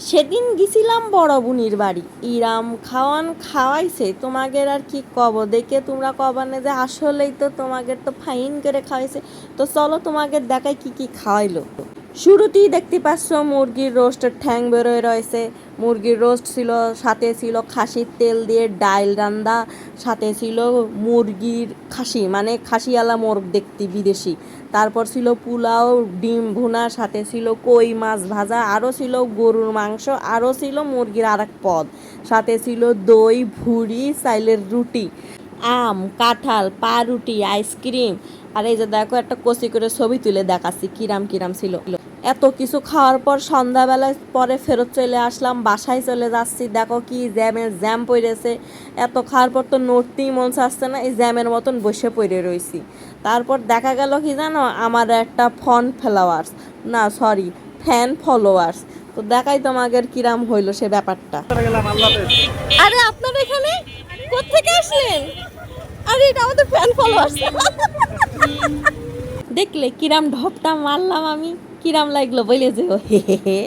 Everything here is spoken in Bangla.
সেদিন গেছিলাম বড় বুনির বাড়ি, ইরাম খাওয়ান খাওয়াইছে তোমাদের আর কি কব, দেখে তোমরা কবানে যে আসলেই তো তোমাদের তো ফাইন করে খাওয়াইছে। তো চলো তোমাদের দেখাই কি কি খাওয়াইলো। শুরুতেই দেখতে পাচ্ছ মুরগির রোস্টের ঠ্যাং বেরোয় রয়েছে। মুরগির রোস্ট ছিল, সাথে ছিল খাসির তেল দিয়ে ডাইল রান্দা, সাথে ছিল মুরগির খাসি মানে খাসিওয়ালা মোরগ দেখতে বিদেশি। তারপর ছিল পোলাও, ডিম ভুনা, সাথে ছিল কই মাছ ভাজা, আরও ছিল গরুর মাংস, আরও ছিল মুরগির আরেক পদ, সাথে ছিল দই, ভুড়ি, চাইলের রুটি, আম, কাঁঠাল, পাউরুটি, আইসক্রিম। আর এই যে দেখো একটা কষি করে ছবি তুলে দেখাচ্ছি কিরাম কিরাম ছিল। এত কিছু খাওয়ার পর সন্ধ্যাবেলায় পরে ফেরত চলে আসলাম, বাসায় চলে যাচ্ছি। দেখো কি জ্যাম পড়েছে। এত খাওয়ার পর তো নড়তেই মন চাচ্ছে না, এই জ্যামের মতন বসে পড়ে রয়েছি। তারপর দেখা গেল কি জানো, আমার একটা ফ্যান ফলোয়ার্স। তো দেখাই তোমাদের কিরাম হইলো সে ব্যাপারটা। আরে আপনারা এখানে কোত্থেকে আসলেন? আরে এটা আমাদের ফ্যান ফলোয়ার্স। দেখলে কিরাম ঢপটা মারলাম আমি, কিরাম লাগলো বলে যে হে হে হে।